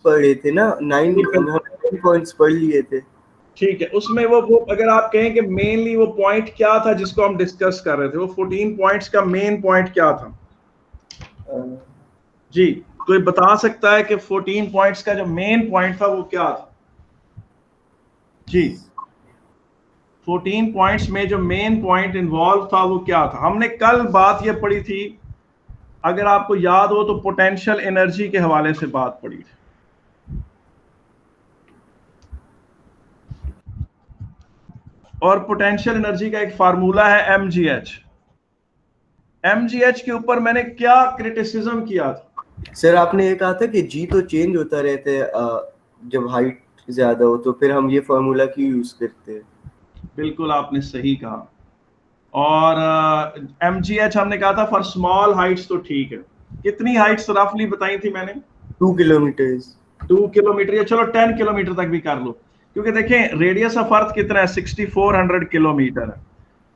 पढ़े थे ना, 9 पॉइंट्स पढ़ लिए थे। ठीक है, उसमें वो अगर आप कहें कि मेनली वो पॉइंट क्या था जिसको हम डिस्कस कर रहे थे, वो 14 पॉइंट्स का मेन पॉइंट क्या था? जी, कोई बता सकता है कि 14 पॉइंट्स का जो मेन पॉइंट था वो क्या था? जी, 14 पॉइंट्स में जो मेन पॉइंट इन्वॉल्व था वो क्या था? हमने कल बात ये पढ़ी थी, अगर आपको याद हो तो पोटेंशियल एनर्जी के हवाले से बात पढ़ी थी। और पोटेंशियल एनर्जी का एक फार्मूला है mgh। mgh के ऊपर मैंने क्या क्रिटिसिज्म किया था? सर आपने ये कहा था कि जी तो चेंज होता रहता है जब हाइट ज्यादा हो, तो फिर हम ये फार्मूला क्यों यूज करते हैं? बिल्कुल आपने सही कहा। और mgh हमने कहा था फॉर स्मॉल हाइट्स, तो ठीक है। कितनी हाइट्स रफली बताई थी मैंने? 2 किलोमीटर। 2 किलोमीटर, या चलो 10 किलोमीटर तक भी कर लो, क्योंकि देखें रेडियस ऑफ अर्थ कितना है, 6400 किलोमीटर है।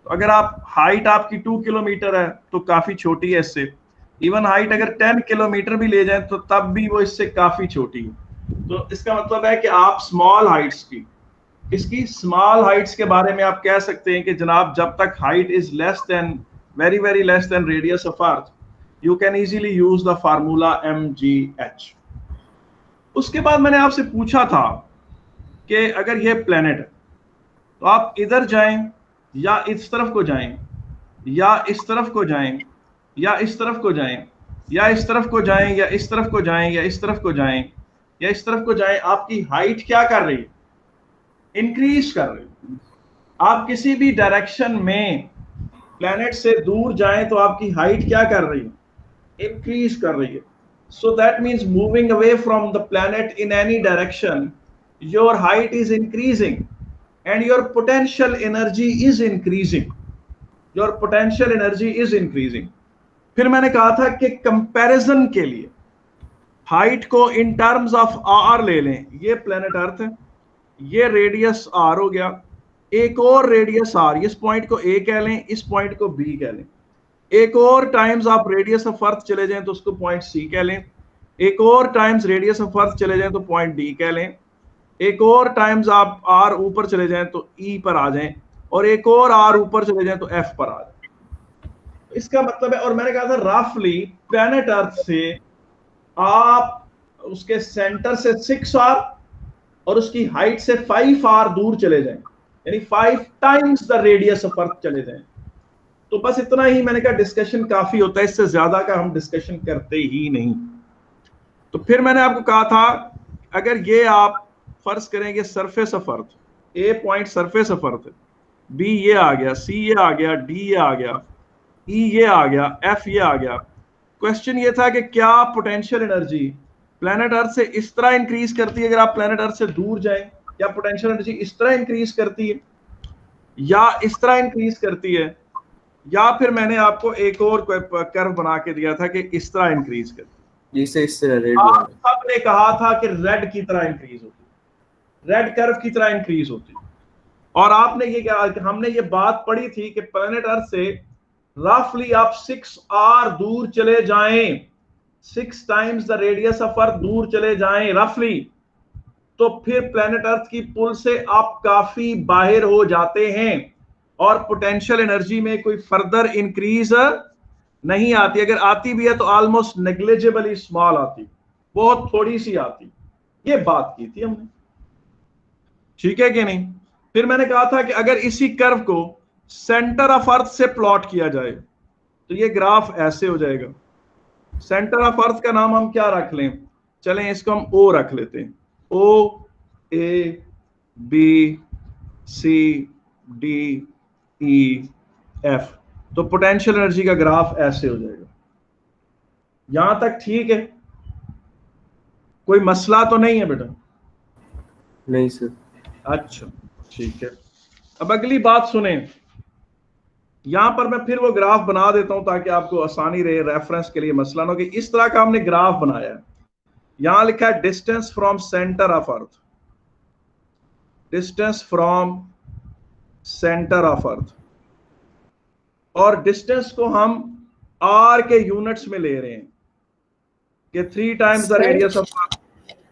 तो अगर आप हाइट आपकी 2 किलोमीटर है तो काफी छोटी है इससे। इवन हाइट अगर 10 किलोमीटर भी ले जाए तो तब भी वो इससे काफी छोटी है। तो इसका मतलब है कि आप स्मॉल हाइट्स की, इसकी स्मॉल हाइट्स के बारे में आप कह सकते हैं कि जनाब जब तक height is less than, very very less than radius of earth, you can easily use the formula mgh। उसके बाद मैंने आपसे पूछा था कि अगर ये प्लेनेट है तो आप इधर जाएं या इस तरफ को जाएं, या इस तरफ को जाएं, या इस तरफ को जाएं, या इस तरफ को जाएं, या इस तरफ को जाएं, या इस तरफ को जाएं, या इस तरफ को जाएं, आपकी हाइट क्या कर रही है? इंक्रीज कर रही है। आप किसी भी डायरेक्शन में प्लेनेट से दूर जाएं तो आपकी हाइट क्या कर रही है? इंक्रीज कर रही है। So that means moving away from the planet in any direction, your height is increasing and your potential energy is increasing. Your potential energy is increasing. फिर मैंने कहा था कि कंपैरिजन के लिए हाइट को इन टर्म्स ऑफ आर ले लें। ये प्लेनेट अर्थ है, ये रेडियस आर हो गया, एक और रेडियस आर, इस पॉइंट को ए कह लें, इस पॉइंट को बी कह लें। एक और टाइम्स आप रेडियस ऑफ अर्थ चले जाएं तो उसको पॉइंट सी कह लें। एक और टाइम्स रेडियस ऑफ अर्थ चले जाएं तो पॉइंट डी कह लें। एक और टाइम्स आप आर ऊपर चले जाएं तो ई पर आ जाएं, और एक और आर ऊपर चले जाएं तो एफ पर आ जाएं। इसका मतलब है, और मैंने कहा था रफली प्लैनेट अर्थ से आप उसके सेंटर से 6 आर और उसकी हाइट से 5 आर दूर चले जाएं, यानी 5 times the radius of earth चले जाएं। तो बस इतना ही, मैंने कहा डिस्कशन काफी होता है, इससे ज्यादा का हम डिस्कशन करते ही नहीं। तो फिर मैंने आपको कहा था अगर ये आप फर्ज करेंगे surface of earth, A point surface of earth, B ये आ गया, सी ये आ गया, डी ये आ गया, ई ये आ गया, एफ ये आ गया। क्वेश्चन ये था कि क्या पोटेंशियल एनर्जी प्लैनेट अर्थ से इस तरह इंक्रीज करती है अगर आप प्लैनेट अर्थ से दूर जाएं, या पोटेंशियल एनर्जी इस तरह इंक्रीज करती है, या इस तरह इंक्रीज करती है, या फिर मैंने आपको एक और कर्व बना के दिया था कि इस तरह इंक्रीज करती है। इस तरह रेड आप सबने कहा था कि रेड की तरह इंक्रीज होती है, रेड कर्व की तरह इंक्रीज होती है। और आपने ये क्या, हमने ये बात पढ़ी थी कि प्लैनेट अर्थ से रफली आप 6 आर दूर चले जाएं, 6 times the radius of earth दूर चले जाएं रफली, तो फिर प्लैनेट अर्थ की पुल से आप काफी बाहर हो जाते हैं और पोटेंशियल एनर्जी में कोई फर्दर इंक्रीज नहीं आती। अगर आती भी है तो ऑलमोस्ट नेग्लिजिबली स्मॉल आती, बहुत थोड़ी सी आती। ये बात की थी हमने, ठीक है कि नहीं? फिर मैंने कहा था कि अगर इसी कर्व को सेंटर ऑफ अर्थ से प्लॉट किया जाए तो ये ग्राफ ऐसे हो जाएगा। सेंटर ऑफ अर्थ का नाम हम क्या रख लें? चलें इसको हम ओ रख लेते हैं। O A B C D E F. तो पोटेंशियल एनर्जी का ग्राफ ऐसे हो जाएगा। यहां तक ठीक है? कोई मसला तो नहीं है बेटा? नहीं सर। अच्छा ठीक है। अब अगली बात सुने, यहां पर मैं फिर वो ग्राफ बना देता हूं ताकि आपको आसानी रहे रेफरेंस के लिए, मसला ना हो कि इस तरह का हमने ग्राफ बनाया है। यहां लिखा है distance from centre of earth, distance from centre of earth, और डिस्टेंस को हम आर के यूनिट्स में ले रहे हैं कि 3 times the radius of earth.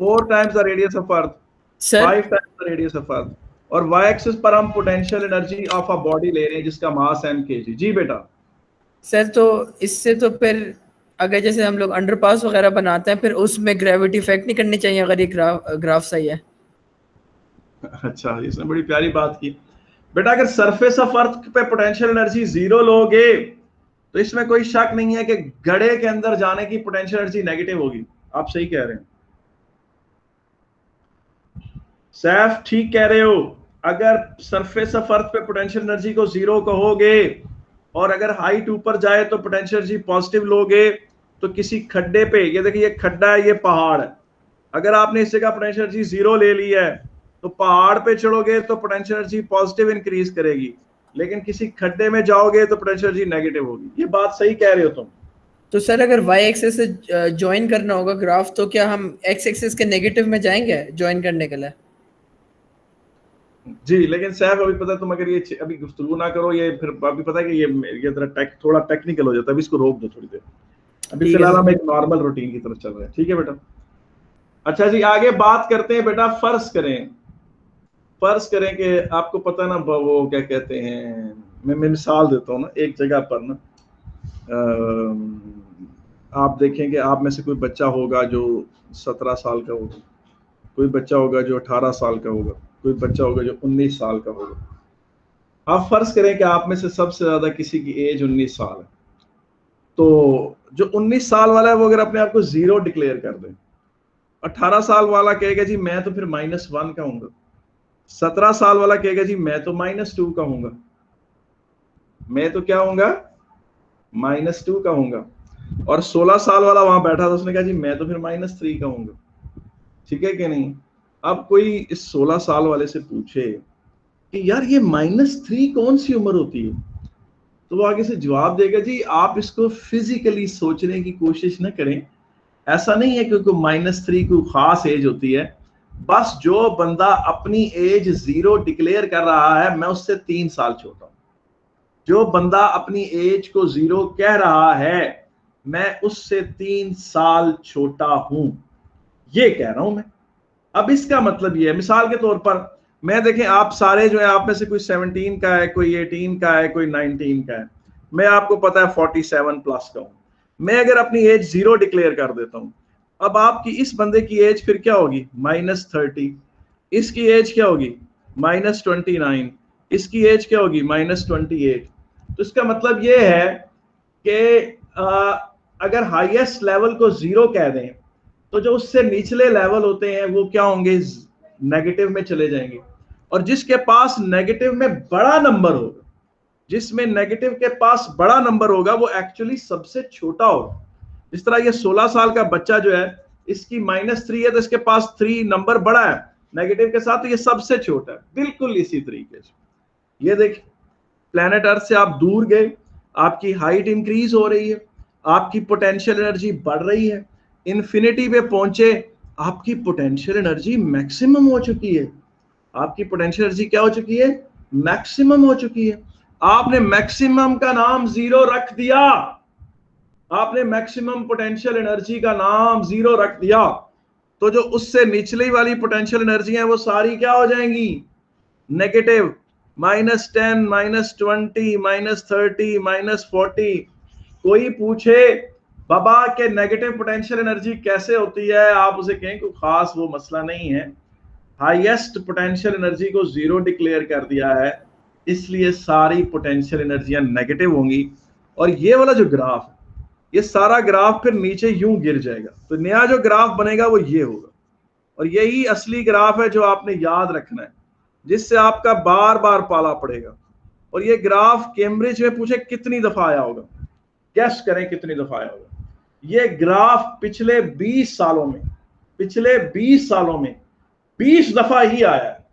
4 times the radius of Earth, sir 5 times the radius of Earth, और y एक्सिस पर हम potential energy of a body ले रहे हैं जिसका मास m kg। जी बेटा। सर तो इससे तो फिर अगर जैसे हम लोग अंडरपास वगैरह बनाते हैं फिर उसमें ग्रेविटी इफेक्ट नहीं करनी चाहिए अगर ये ग्राफ सही है। अच्छा, इसने बड़ी प्यारी बात की बेटा। अगर सरफेस ऑफ अर्थ पे पोटेंशियल एनर्जी 0 लोगे तो इसमें कोई शक नहीं है कि गड्ढे के अंदर जाने की पोटेंशियल एनर्जी नेगेटिव होगी। आप सही कह रहे हैं सैफ, ठीक कह रहे हो। अगर सरफेस ऑफ अर्थ पे पोटेंशियल एनर्जी को 0 कहोगे और अगर हाइट ऊपर जाए तो पोटेंशियल एनर्जी पॉजिटिव लोगे, तो किसी खड्डे पे, ये देखिए ये खड्डा है, ये पहाड़ है, अगर आपने इस जगह पोटेंशियल एनर्जी 0 ले ली है तो पहाड़ पे चढ़ोगे तो पोटेंशियल एनर्जी पॉजिटिव इंक्रीज करेगी, लेकिन किसी खड्डे में जाओगे तो पोटेंशियल एनर्जी नेगेटिव होगी। ये बात सही कह रहे हो तुम। तो सर अगर वाई एक्सिस से ज्वाइन करना होगा ग्राफ तो क्या हम एक्स एक्सिस के नेगेटिव में जाएंगे ज्वाइन करने के लिए? जी, लेकिन साहब अभी पता है तुम अगर ये अभी गुफ्तगू ना करो, ये फिर अभी पता है कि ये थोड़ा टेक्निकल हो जाता है, अभी इसको रोक दो थोड़ी देर। अभी फिलहाल हम एक नॉर्मल रूटीन की तरफ चल रहे हैं, ठीक है बेटा। अच्छा जी, आगे बात करते हैं बेटा। फर्ज करें कि आपको पता ना वो क्या कहते हैं, मैं मिसाल देता हूँ ना। एक जगह पर ना आप देखें कि आप में से कोई बच्चा होगा जो 17 साल का होगा, कोई बच्चा होगा जो 18 साल का होगा, कोई बच्चा होगा जो 19 साल का होगा। आप फर्ज करें कि आप में से सबसे ज्यादा किसी की एज 19 साल है, तो जो 19 साल वाला है वो अगर अपने आप को 0 डिक्लेयर कर दे, 18 साल वाला कहेगा जी मैं तो फिर -1 का हूंगा, 17 साल वाला कहेगा जी मैं तो -2 का हूंगा, मैं तो क्या हूंगा, -2 का हूंगा, और 16 साल वाला वहां बैठा था, उसने कहा जी मैं तो फिर -3 का हूंगा। ठीक है कि नहीं? अब कोई इस 16 साल वाले से पूछे कि यार ये -3 कौन सी उम्र होती है, तो वो आगे से जवाब देगा जी आप इसको फिजिकली सोचने की कोशिश न करें, ऐसा नहीं है क्योंकि -3 कोई खास एज होती है, बस जो बंदा अपनी एज 0 डिक्लेयर कर रहा है मैं उससे 3 साल छोटा हूं, जो बंदा अपनी एज को 0 कह रहा है मैं उससे 3 साल छोटा हूं, ये कह रहा हूं मैं। अब इसका मतलब ये है, मिसाल के तौर पर मैं देखें आप सारे जो है, आप में से कोई 17 का है, कोई 18 का है, कोई 19 का है, मैं आपको पता है 47 प्लस का हूं, मैं अगर अपनी एज 0 डिक्लेयर कर देता हूं, अब आपकी इस बंदे की एज फिर क्या होगी, -30, इसकी एज क्या होगी, -29, इसकी एज क्या होगी, -28। तो इसका मतलब ये है कि अगर हाईएस्ट लेवल को 0 कह दें तो जो उससे निचले लेवल होते हैं वो क्या होंगे, नेगेटिव में चले जाएंगे, और जिसके पास नेगेटिव में बड़ा नंबर होगा, जिसमें नेगेटिव के पास बड़ा नंबर होगा वो एक्चुअली सबसे छोटा होगा। इस तरह ये 16 साल का बच्चा जो है, इसकी -3 है तो इसके पास 3 नंबर बड़ा है नेगेटिव के साथ, तो ये सबसे छोटा है। बिल्कुल इसी तरीके से ये देखिए, प्लेनेट अर्थ से आप दूर गए, आपकी हाइट इंक्रीज हो रही है, आपकी पोटेंशियल एनर्जी बढ़ रही है, इन्फिनिटी पे पहुंचे, आपकी पोटेंशियल एनर्जी मैक्सिमम हो चुकी है, आपकी पोटेंशियल एनर्जी क्या हो चुकी है, मैक्सिमम हो चुकी है। आपने मैक्सिमम का नाम 0 रख दिया, आपने मैक्सिमम पोटेंशियल एनर्जी का नाम 0 रख दिया, तो जो उससे निचली वाली पोटेंशियल एनर्जी है वो सारी क्या हो जाएंगी, नेगेटिव, -10, -20, -30, -40। कोई पूछे बाबा के नेगेटिव पोटेंशियल एनर्जी कैसे होती है, आप उसे कहें कोई खास वो मसला नहीं है, हाईएस्ट पोटेंशियल एनर्जी को 0 डिक्लेयर कर दिया है, इसलिए सारी पोटेंशियल एनर्जियां नेगेटिव होंगी, और ये वाला जो ग्राफ है, ये सारा ग्राफ फिर नीचे यूं गिर जाएगा, तो नया जो ग्राफ बनेगा वो ये होगा, और यही असली ग्राफ है जो आपने याद रखना है, जिससे आपका बार बार पाला पड़ेगा। और ये ग्राफ कैम्ब्रिज में पूछे कितनी दफा आया होगा, गेस करें कितनी दफा आया होगा। ये ग्राफ पिछले 20 सालों में 20 दफा ही आया है,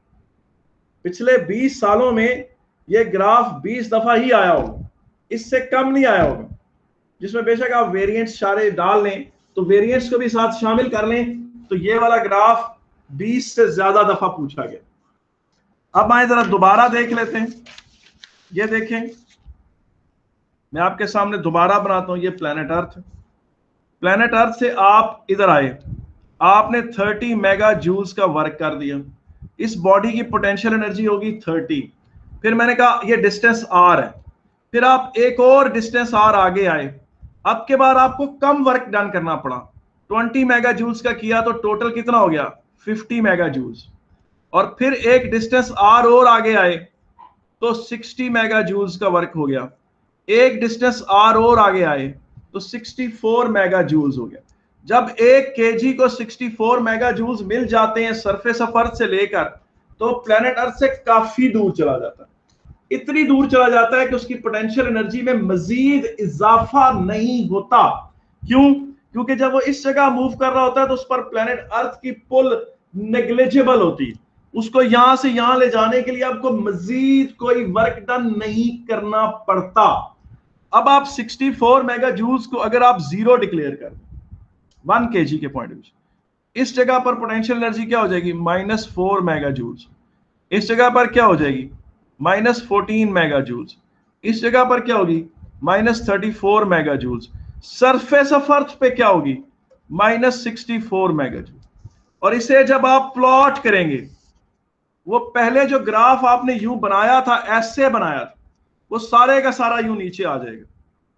पिछले 20 सालों में ये ग्राफ 20 दफा ही आया होगा, इससे कम नहीं आया होगा, जिसमें बेशक आप वेरिएंट्स सारे डाल लें, तो वेरिएंट्स को भी साथ शामिल कर लें, तो ये वाला ग्राफ 20 से ज्यादा दफा पूछा गया। अब आए जरा दोबारा देख लेते हैं, ये देखें मैं आपके सामने दोबारा बनाता हूं, ये प्लेनेट अर्थ से आप इधर आए, आपने 30 मेगा जूल्स का वर्क कर दिया, इस बॉडी की पोटेंशियल एनर्जी होगी 30। फिर मैंने कहा ये डिस्टेंस आर है, फिर आप एक और डिस्टेंस आर आगे आए, अब के बाद आपको कम वर्क डन करना पड़ा, 20 मेगा जूल्स का किया तो टोटल कितना हो गया 50 मेगा जूल्स, और फिर एक डिस्टेंस आर और आगे आए तो 60 मेगा जूल्स का वर्क हो गया, एक डिस्टेंस आर और आगे आए तो 64 मेगा जूल्स हो गया। जब एक केजी को 64 मेगा जूल्स मिल जाते हैं सरफेस ऑफ अर्थ से लेकर, तो प्लेनेट अर्थ से काफी दूर चला जाता है, इतनी दूर चला जाता है कि उसकी पोटेंशियल एनर्जी में मजीद इजाफा नहीं होता। क्यों? क्योंकि जब वो इस जगह मूव कर रहा होता है तो उस पर प्लेनेट अर्थ की पुल नेग्लिजिबल होती है, उसको यहां से यहां ले जाने के लिए आपको मजीद कोई वर्क डन नहीं करना पड़ता। अब आप 64 मेगा जूल्स को अगर आप जीरो डिक्लेयर कर 1 केजी के पॉइंट ऑफ, इस जगह पर पोटेंशियल एनर्जी क्या हो जाएगी -4 मेगा जूल्स, इस जगह पर क्या हो जाएगी -14 मेगा जूल्स, इस जगह पर क्या होगी -34 mega joules, surface of earth पे क्या होगी -64 मेगा जूल। और इसे जब आप प्लॉट करेंगे, वो पहले जो ग्राफ आपने यूं बनाया था, ऐसे बनाया था, वो सारे का सारा यूं नीचे आ जाएगा।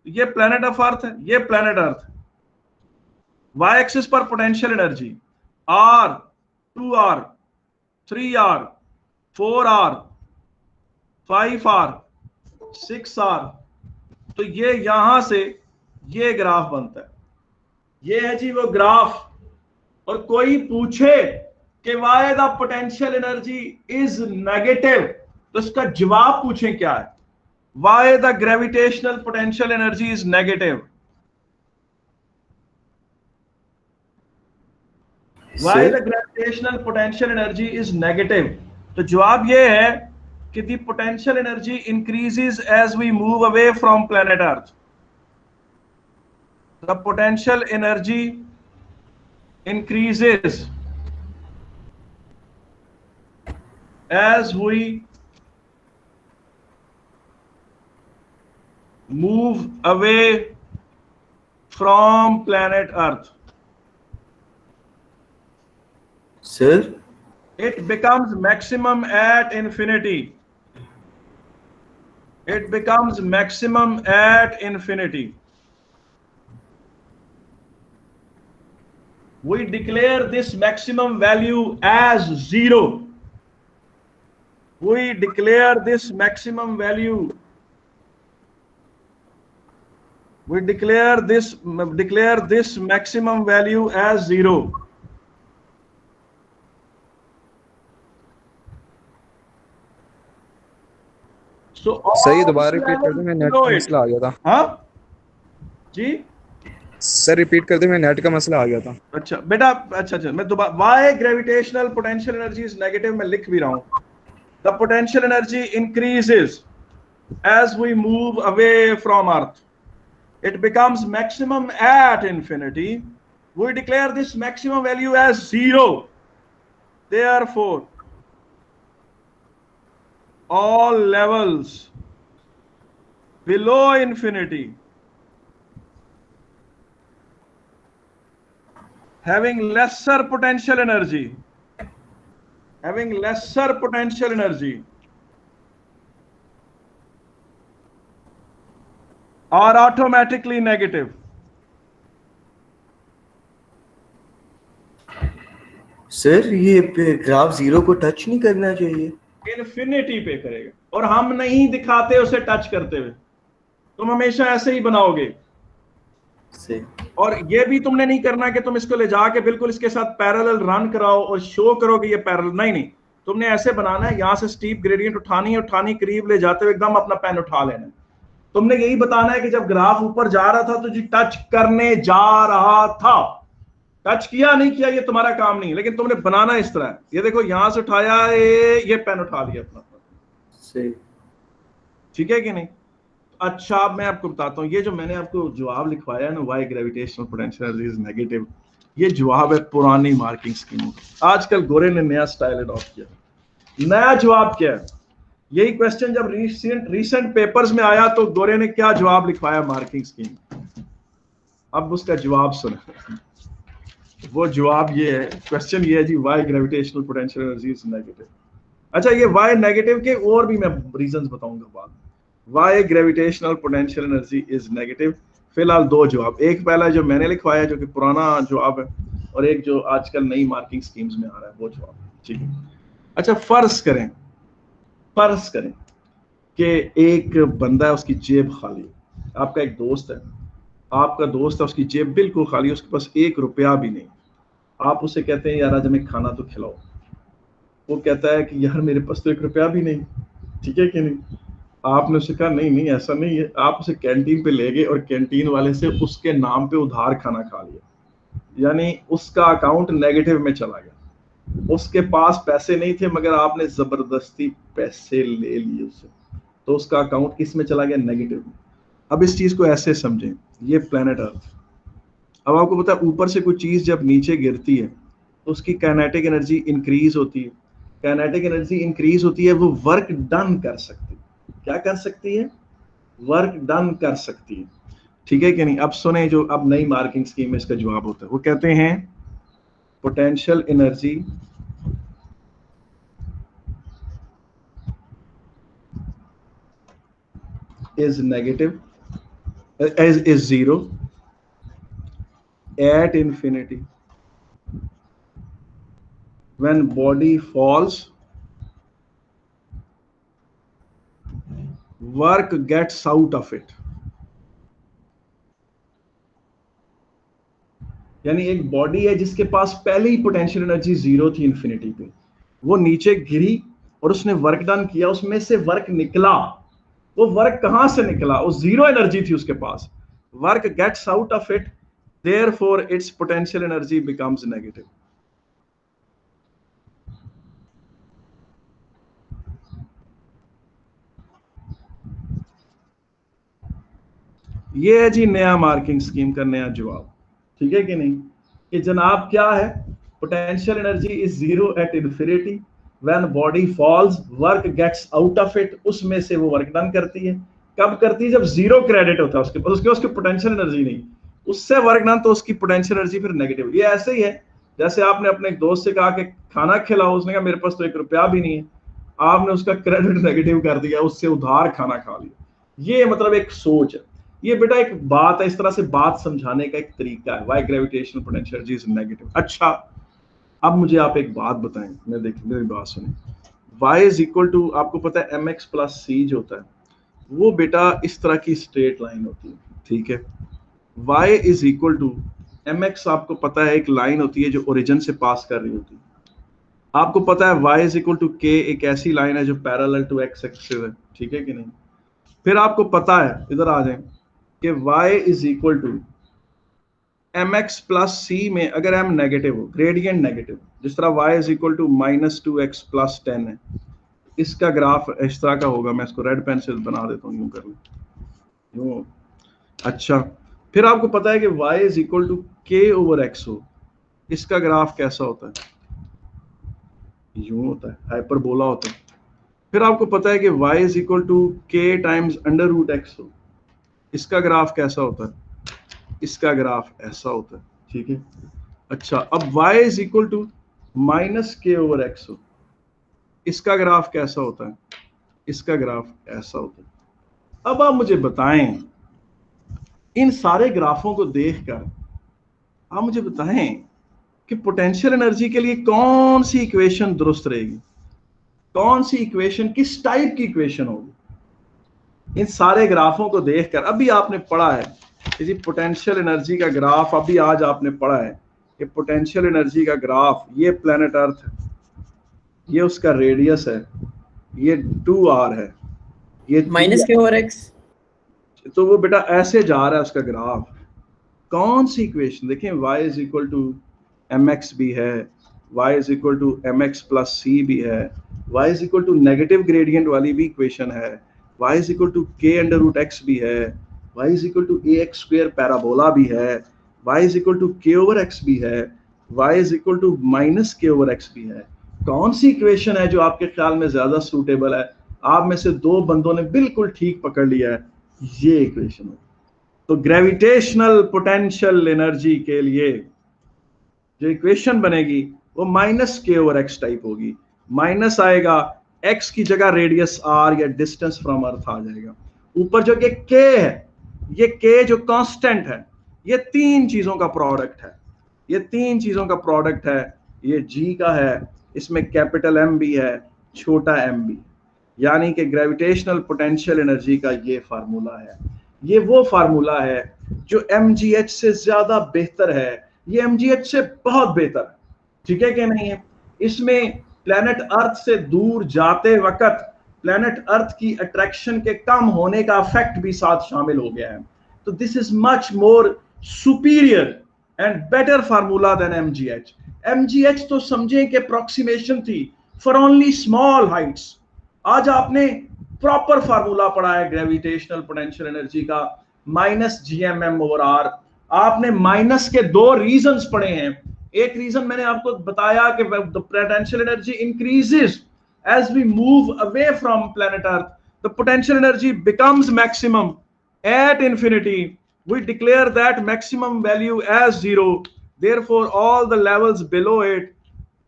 ये प्लेनेट ऑफ अर्थ है, ये प्लेनेट अर्थ है, वाई एक्सिस पर potential energy R, 2R, 3R, 4R, 5R, 6R, तो ये यहां से ये ग्राफ बनता है, ये है जी वो ग्राफ। और कोई पूछे कि why the potential energy is negative, तो इसका जवाब पूछें क्या है, why the gravitational potential energy is negative, why the gravitational potential energy is negative. तो जवाब ये है कि the potential energy increases as we move away from planet earth, the potential energy increases as we move away from planet Earth. Sir? It becomes maximum at infinity. It becomes maximum at infinity. We declare this maximum value as 0. We declare this maximum value. We declare this maximum value as 0. So सही, दोबारा repeat कर दो, मैं net का मसला आ गया था। हाँ जी सर रिपीट कर दे, मैं नेट का मसला आ गया था। अच्छा बेटा, अच्छा मैं दोबारा, why gravitational potential energy is negative, मैं लिख भी रहा हूं, the potential energy increases as we move away from earth, it becomes maximum at infinity, we declare this maximum value as 0, therefore all levels below infinity having lesser potential energy are automatically negative. Sir ये graph 0 को touch नहीं करना चाहिए, infinity पे करेगा, और हम नहीं दिखाते उसे टच करते हुए, तुम हमेशा ऐसे ही बनाओगे। और ये भी तुमने नहीं करना कि तुम इसको ले जाके बिल्कुल इसके साथ पैरेलल रन कराओ और शो करो कि ये पैरेलल, नहीं, तुमने ऐसे बनाना है, यहां से स्टीप ग्रेडियंट उठानी करीब ले जाते हुए एकदम अपना पेन उठा लेना है। तुमने यही बताना है कि जब ग्राफ ऊपर जा रहा था तो जी टच करने जा रहा था, टच किया नहीं किया ये तुम्हारा काम नहीं, लेकिन तुमने बनाना इस तरह, ये देखो यहां से उठाया, ये पेन उठा लिया अपना, ठीक है कि नहीं। अच्छा अब मैं आपको बताता हूँ, ये जो मैंने आपको जवाब लिखवाया है ना, why gravitational potential energy is negative, ये जवाब है पुरानी मार्किंग स्कीम का। आजकल गोरे ने नया स्टाइल अडॉप्ट किया। नया जवाब क्या है, यही क्वेश्चन जब रिसेंट पेपर्स में आया तो गोरे ने क्या जवाब लिखवाया मार्किंग स्कीम, अब उसका जवाब सुना। वो जवाब ये है, क्वेश्चन ये है जी, why gravitational potential energy is negative. अच्छा, ये व्हाई नेगेटिव के और भी मैं रीजंस बताऊंगा बाद में, why gravitational potential energy is negative. फिलहाल दो जवाब, एक पहला जो मैंने लिखवाया जो कि पुराना जवाब है, और एक जो आजकल नई मार्किंग स्कीम्स में आ रहा है वो जवाब, ठीक है। अच्छा, फर्ज करें कि एक बंदा है, उसकी जेब खाली है। आपका एक दोस्त है, उसकी जेब बिल्कुल खाली है, उसके पास 1 रुपया भी नहीं। आप उसे कहते हैं यार आज हमें खाना तो खिलाओ। वो कहता है कि यार मेरे पास तो 1 रुपया भी नहीं, ठीक है कि नहीं। आपने उसे कहा नहीं ऐसा नहीं है, आप उसे कैंटीन पे ले गए और कैंटीन वाले से उसके नाम पे उधार खाना खा लिया, यानी उसका अकाउंट नेगेटिव में चला गया। उसके पास पैसे नहीं थे मगर आपने जबरदस्ती पैसे ले लिए उससे, तो उसका अकाउंट किस में चला गया? नेगेटिव में। अब इस चीज को ऐसे समझें, ये प्लेनेट अर्थ, अब आपको पता है ऊपर से कोई चीज जब नीचे गिरती है तो उसकी काइनेटिक एनर्जी इंक्रीज होती है। काइनेटिक एनर्जी इंक्रीज होती है, वो वर्क डन कर सकती है। क्या कर सकती है? वर्क डन कर सकती है, ठीक है कि नहीं। अब सुने जो अब नई मार्किंग स्कीम में इसका जवाब होता है, वो कहते हैं potential energy is negative, is zero at infinity when body falls, work gets out of it। यानी एक बॉडी है जिसके पास पहले ही पोटेंशियल एनर्जी 0 थी इंफिनिटी पे, वो नीचे गिरी और उसने वर्क डन किया, उसमें से वर्क निकला। वो वर्क कहां से निकला? वो 0 एनर्जी थी उसके पास। Work gets out of it, therefore it's potential energy becomes negative. ये है जी नया मार्किंग स्कीम का नया जवाब, ठीक है कि नहीं। कि जनाब क्या है, potential energy is 0 at infinity when body falls, work gets out of it, उसमें से वो वर्क डन करती है। कब करती है? जब 0 क्रेडिट होता है उसके पास, उसके पोटेंशियल एनर्जी नहीं, उससे वर्क डन, तो उसकी पोटेंशियल एनर्जी फिर नेगेटिव। ये ऐसे ही है जैसे आपने अपने एक दोस्त से कहा कि खाना खिलाओ, उसने कहा मेरे पास तो 1 रुपया भी नहीं है, आपने उसका क्रेडिट नेगेटिव कर दिया, उससे उधार खाना खा लिया। ये मतलब एक सोच है, ये बेटा एक बात है, इस तरह से बात समझाने का एक तरीका है, why gravitational potential energy is negative. अच्छा, अब मुझे आप एक बात बताएं, मेरी बात सुने। y इज इक्वल टू, आपको पता है mx प्लस c जो होता है वो बेटा इस तरह की स्ट्रेट लाइन होती है, ठीक है। y is equal to mx, आपको पता है एक लाइन होती है जो ओरिजिन से पास कर रही होती है। आपको पता है y is equal to k एक ऐसी लाइन है जो पैरेलल टू x एक्सिस है, ठीक है कि नहीं। फिर आपको पता है, इधर आ जाए, कि y is equal to mx plus c में अगर m नेगेटिव हो, ग्रेडियंट नेगेटिव, जिस तरह y is equal to -2x plus 10 है, इसका ग्राफ इस तरह का होगा। मैं इसको रेड पेन से बना देता हूँ, यूं कर लो, यूं। अच्छा, फिर आपको पता है कि y is equal to k over x हो, इसका ग्राफ कैसा होता है? यूं होता है, हाइपरबोला होता है। फिर आपको पता है कि y is equal to k times under root x हो, इसका ग्राफ कैसा होता है? इसका ग्राफ ऐसा होता है, ठीक है। अच्छा, अब y is equal to minus k over x हो, इसका ग्राफ कैसा होता है? इसका ग्राफ ऐसा होता है। अब आप मुझे बताएं, इन सारे ग्राफों को देखकर आप मुझे बताएं कि पोटेंशियल एनर्जी के लिए कौन सी इक्वेशन दुरुस्त रहेगी, कौन सी इक्वेशन, किस टाइप की इक्वेशन होगी। इन सारे ग्राफों को देखकर अभी आपने पढ़ा है कि पोटेंशियल एनर्जी का ग्राफ, अभी आज आपने पढ़ा है कि पोटेंशियल एनर्जी का ग्राफ, ये प्लेनेट अर्थ है, ये उसका रेडियस है, ये 2r है, ये माइनस के ओवर एक्स, तो वो बेटा ऐसे जा रहा है उसका ग्राफ। कौन सी इक्वेशन देखें, y is equal to mx भी है, y is equal to mx plus c भी है, y is equal to negative gradient वाली भी इक्वेशन है, y is equal to k under root x भी है, y is equal to ax square parabola भी है, y is equal to k over x भी है, y is equal to minus k over x भी है। कौन सी इक्वेशन है जो आपके ख्याल में ज्यादा सूटेबल है? आप में से 2 बंदों ने बिल्कुल ठीक पकड़ लिया है, ये इक्वेशन है। तो ग्रेविटेशनल पोटेंशियल एनर्जी के लिए जो इक्वेशन बनेगी वो minus k over x type होगी। माइनस आएगा, एक्स की जगह रेडियस आर या डिस्टेंस फ्रॉम अर्थ आ जाएगा। ऊपर जो के है, ये के जो कांस्टेंट है, ये तीन चीजों का प्रोडक्ट है, ये तीन चीजों का प्रोडक्ट है। ये जी का है, इसमें कैपिटल एम भी है, छोटा एम भी, यानी कि ग्रेविटेशनल पोटेंशियल एनर्जी का ये फार्मूला है। ये वो फार्मूला है जो mgh से ज्यादा बेहतर है, ये mgh से बहुत बेहतर है, ठीक है कि नहीं है। इसमें प्लेनेट अर्थ से दूर जाते वक्त प्लेनेट अर्थ की अट्रैक्शन के कम होने का इफेक्ट भी साथ शामिल हो गया है। तो this is much more superior and better formula than mgh। mgh तो समझें कि अप्रोक्सीमेशन थी फॉर ओनली स्मॉल हाइट्स। आज आपने प्रॉपर फार्मूला पढ़ा है ग्रेविटेशनल पोटेंशियल एनर्जी का, माइनस GMM ओवर आर। आपने माइनस के दो रीजंस पढ़े हैं। एक रीजन मैंने आपको बताया कि the potential energy increases as we move away from planet Earth, the potential energy becomes maximum at infinity. We declare that maximum value as 0. Therefore, all the levels below it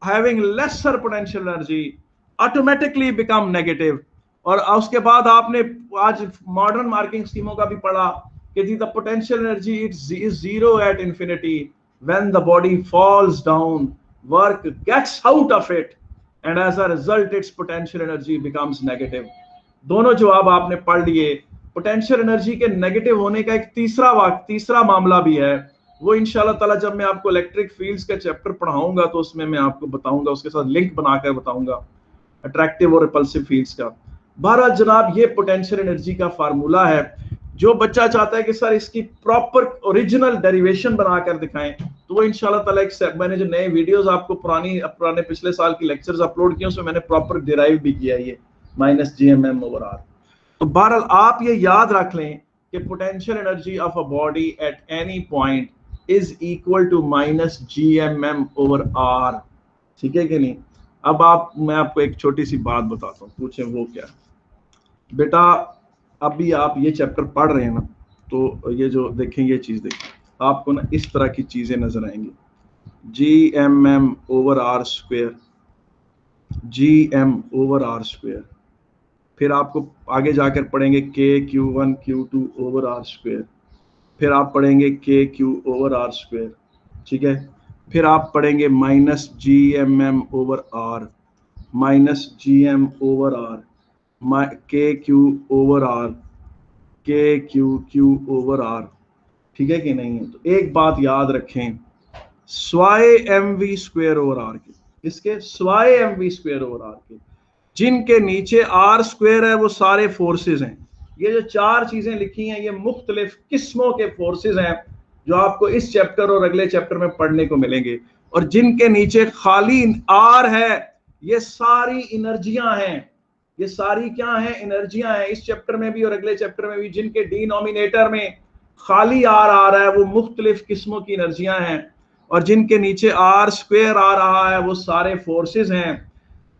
having lesser potential energy automatically become negative. और उसके बाद आपने आज modern marking स्कीमों का भी पढ़ा कि the potential energy is 0 at infinity. When the body falls down, work gets out of it, and as a result its potential energy becomes negative. दोनों जवाब आपने पढ़ लिए। पोटेंशियल एनर्जी के नेगेटिव होने का एक तीसरा मामला भी है, वो इंशाल्लाह ताला जब मैं आपको इलेक्ट्रिक फील्ड्स का चैप्टर पढ़ाऊंगा तो उसमें मैं आपको बताऊंगा, उसके साथ लिंक बनाकर बताऊंगा अट्रैक्टिव और रिपल्सिव फील्ड्स का। बहरहाल जनाब, ये पोटेंशियल एनर्जी का फार्मूला है। जो बच्चा चाहता है कि सर इसकी प्रॉपर ओरिजिनल डेरिवेशन बनाकर दिखाएं, तो वो इंशाल्लाह ताला एक मैंने जो नए वीडियोस आपको पुराने पिछले साल की लेक्चर्स अपलोड किए उसमें मैंने प्रॉपर डिराइव भी किया ये माइनस GMM ओवर आर। तो बहरहाल आप ये याद रख लें कि potential energy of a body at any point is equal to minus GMM over R, ठीक है कि नहीं। अब मैं आपको एक छोटी सी बात बताता हूँ, पूछें वो क्या है। बेटा अभी आप ये चैप्टर पढ़ रहे हैं ना, तो ये जो देखें, ये चीज देखें, आपको ना इस तरह की चीजें नजर आएंगी, GMM over R square, GM over R square. फिर आपको आगे जाकर पढ़ेंगे KQ1 Q2 over R square, फिर आप पढ़ेंगे KQ ओवर आर स्क्वायर, ठीक है। फिर आप पढ़ेंगे minus GMM over R, minus GM over R, KQ over R, KQ over R, ठीक है कि नहीं है। तो एक बात याद रखें, स्वाय MV स्क्वायर ओवर आर के, इसके स्वाय MV स्क्वायर ओवर आर के, जिनके नीचे आर स्क्वायर है वो सारे फोर्सेस हैं। ये जो चार चीजें लिखी हैं ये मुख्तलिफ किस्मों के फोर्सेस हैं जो आपको इस चैप्टर और अगले चैप्टर में पढ़ने को मिलेंगे। और जिनके नीचे खाली आर है ये सारी एनर्जियां हैं, ये सारी क्या हैं, एनर्जियां हैं। इस चैप्टर में भी और अगले चैप्टर में भी जिनके डिनोमिनेटर में खाली आर आ रहा है वो मुख्तलिफ किस्मों की एनर्जियां हैं, और जिनके नीचे आर स्क्वायर आ रहा है वो सारे फोर्सेस हैं।